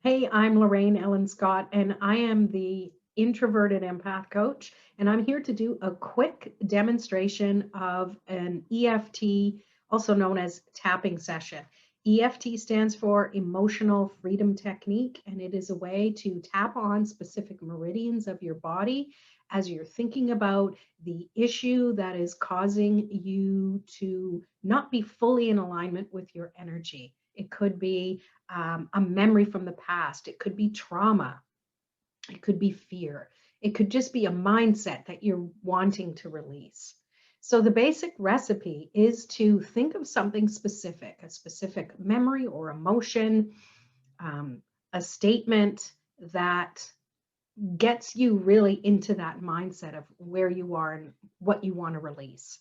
Hey, I'm Lorraine Ellen Scott, and I am the introverted empath coach. And I'm here to do a quick demonstration of an EFT, also known as tapping session. EFT stands for Emotional Freedom Technique, and it is a way to tap on specific meridians of your body as you're thinking about the issue that is causing you to not be fully in alignment with your energy. It could be a memory from the past. It could be trauma. It could be fear. It could just be a mindset that you're wanting to release. So the basic recipe is to think of something specific, a specific memory or emotion, a statement that gets you really into that mindset of where you are and what you want to release.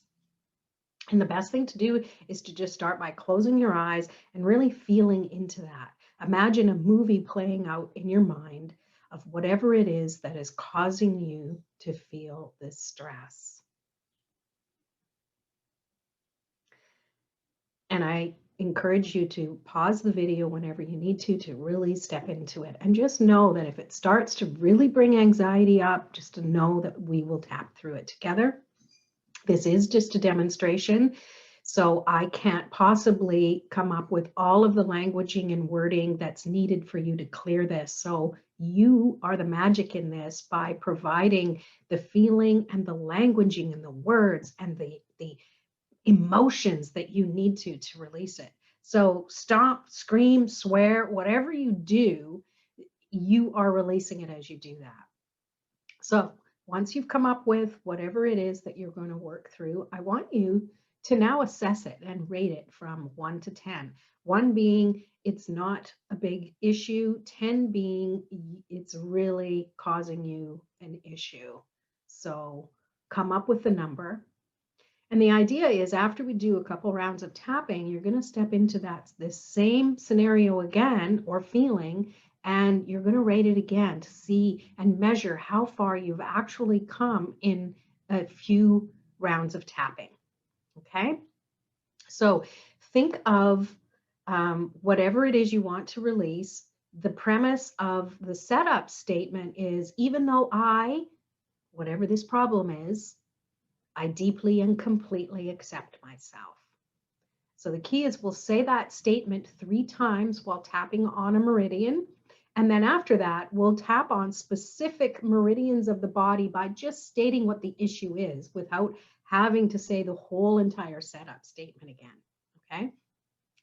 And the best thing to do is to just start by closing your eyes and really feeling into that. Imagine a movie playing out in your mind of whatever it is that is causing you to feel this stress. And I encourage you to pause the video whenever you need to really step into it. And just know that if it starts to really bring anxiety up, just to know that we will tap through it together. This is just a demonstration, so I can't possibly come up with all of the languaging and wording that's needed for you to clear this. So you are the magic in this by providing the feeling and the languaging and the words and the emotions that you need to release it. So stomp, scream, swear, whatever you do, you are releasing it as you do that. So once you've come up with whatever it is that you're going to work through, I want you to now assess it and rate it from 1 to 10. 1 being it's not a big issue, 10 being it's really causing you an issue. So come up with the number. And the idea is after we do a couple rounds of tapping, you're going to step into this same scenario again or feeling, and you're going to rate it again to see and measure how far you've actually come in a few rounds of tapping. Okay? So think of whatever it is you want to release. The premise of the setup statement is, even though whatever this problem is, I deeply and completely accept myself. So the key is we'll say that statement 3 times while tapping on a meridian. And then after that, we'll tap on specific meridians of the body by just stating what the issue is without having to say the whole entire setup statement again. Okay?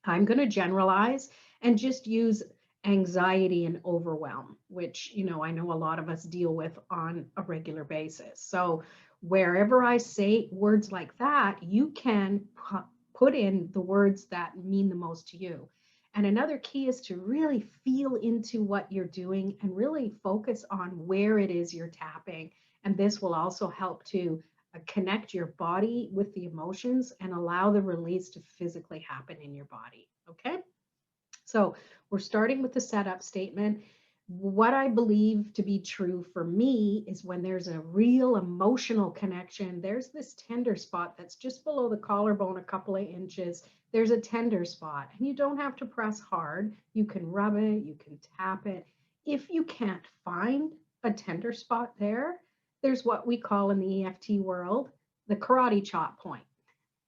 I'm going to generalize and just use anxiety and overwhelm, which, I know a lot of us deal with on a regular basis. So wherever I say words like that, you can put in the words that mean the most to you. And another key is to really feel into what you're doing and really focus on where it is you're tapping. And this will also help to connect your body with the emotions and allow the release to physically happen in your body. Okay? So we're starting with the setup statement. What I believe to be true for me is when there's a real emotional connection, there's this tender spot that's just below the collarbone, a couple of inches. There's a tender spot, and you don't have to press hard. You can rub it, you can tap it. If you can't find a tender spot there, there's what we call in the EFT world the karate chop point.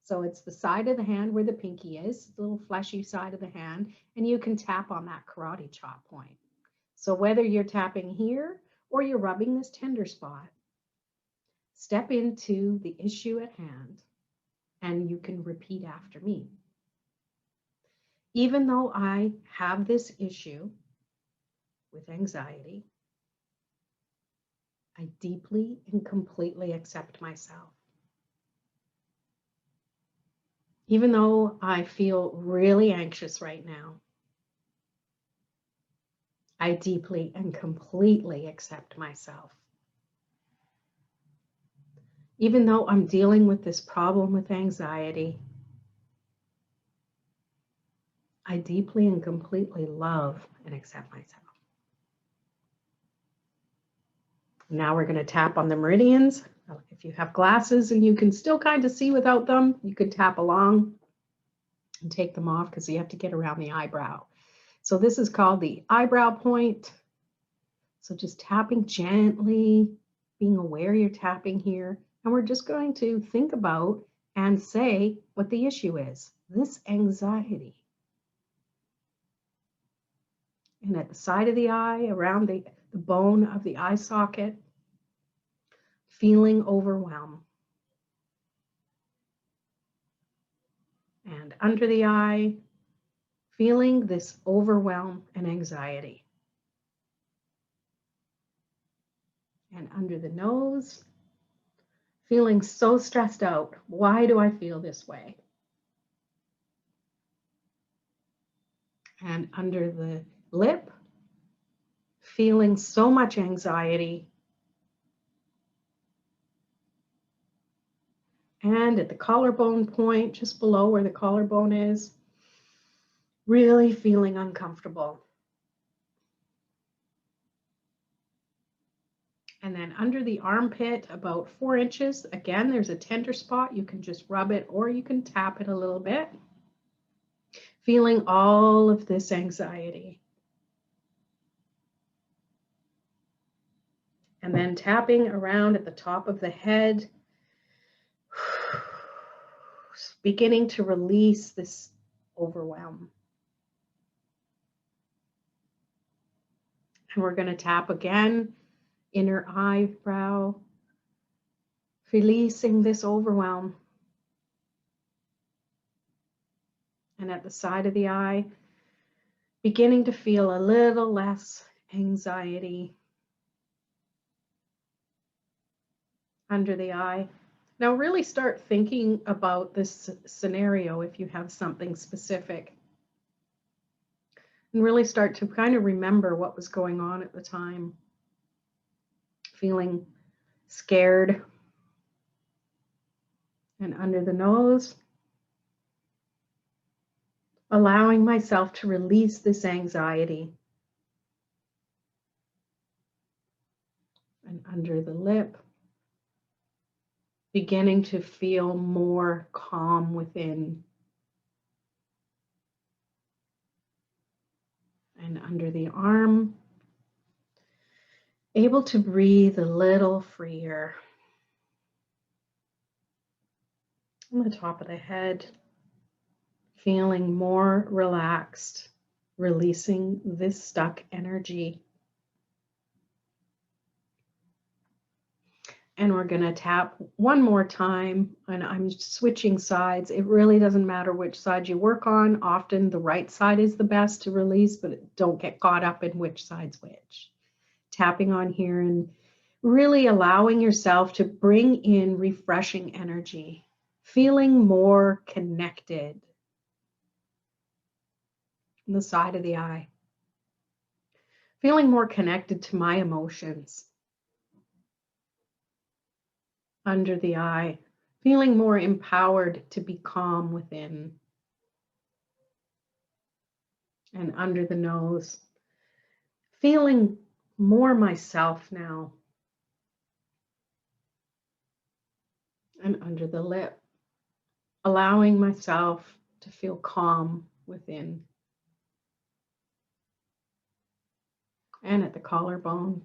So it's the side of the hand where the pinky is, the little fleshy side of the hand, and you can tap on that karate chop point. So whether you're tapping here or you're rubbing this tender spot, step into the issue at hand and you can repeat after me. Even though I have this issue with anxiety, I deeply and completely accept myself. Even though I feel really anxious right now, I deeply and completely accept myself. Even though I'm dealing with this problem with anxiety, I deeply and completely love and accept myself. Now we're going to tap on the meridians. If you have glasses and you can still kind of see without them, you could tap along and take them off because you have to get around the eyebrow. So this is called the eyebrow point. So just tapping gently, being aware you're tapping here. And we're just going to think about and say what the issue is. This anxiety. And at the side of the eye, around the bone of the eye socket, feeling overwhelmed. And under the eye, feeling this overwhelm and anxiety. And under the nose, feeling so stressed out. Why do I feel this way? And under the lip, feeling so much anxiety. And at the collarbone point, just below where the collarbone is, really feeling uncomfortable. And then under the armpit, about 4 inches, again, there's a tender spot. You can just rub it or you can tap it a little bit. Feeling all of this anxiety. And then tapping around at the top of the head, beginning to release this overwhelm. And we're going to tap again, inner eyebrow, releasing this overwhelm. And at the side of the eye, beginning to feel a little less anxiety. Under the eye. Now really start thinking about this scenario if you have something specific. And really start to kind of remember what was going on at the time. Feeling scared. And under the nose, allowing myself to release this anxiety. And under the lip, beginning to feel more calm within. And under the arm, able to breathe a little freer. On the top of the head, feeling more relaxed, releasing this stuck energy. And we're going to tap one more time, and I'm switching sides. It really doesn't matter which side you work on. Often the right side is the best to release, but don't get caught up in which side's which. Tapping on here and really allowing yourself to bring in refreshing energy, feeling more connected. On the side of the eye, feeling more connected to my emotions. Under the eye, feeling more empowered to be calm within. And under the nose, feeling more myself now. And under the lip, allowing myself to feel calm within. And at the collarbone,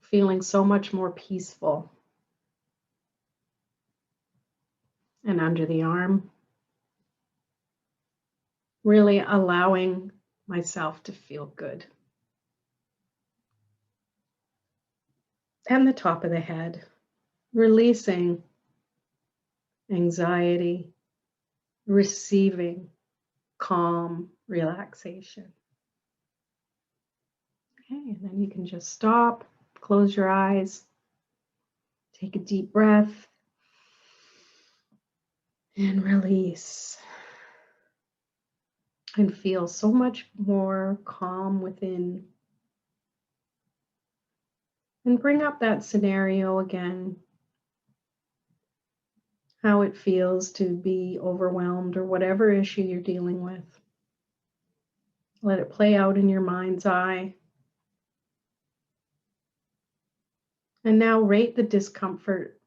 feeling so much more peaceful. And under the arm, really allowing myself to feel good. And the top of the head, releasing anxiety, receiving calm relaxation. Okay, and then you can just stop, close your eyes, take a deep breath, and release. And feel so much more calm within. And bring up that scenario again. How it feels to be overwhelmed or whatever issue you're dealing with. Let it play out in your mind's eye. And now rate the discomfort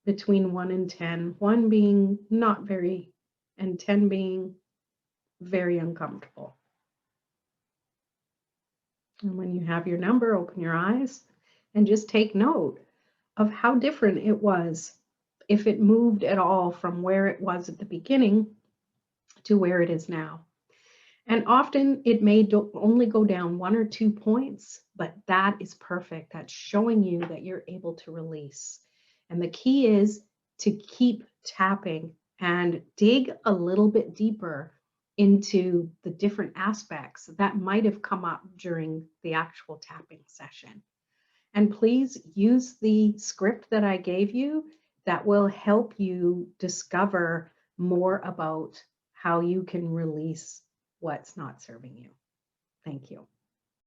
between 1 and 10. 1 being not very, and 10 being very uncomfortable. And when you have your number, open your eyes and just take note of how different it was, if it moved at all from where it was at the beginning to where it is now. And often it may only go down 1 or 2 points, but that is perfect. That's showing you that you're able to release. And the key is to keep tapping and dig a little bit deeper into the different aspects that might have come up during the actual tapping session. And please use the script that I gave you that will help you discover more about how you can release what's not serving you. Thank you.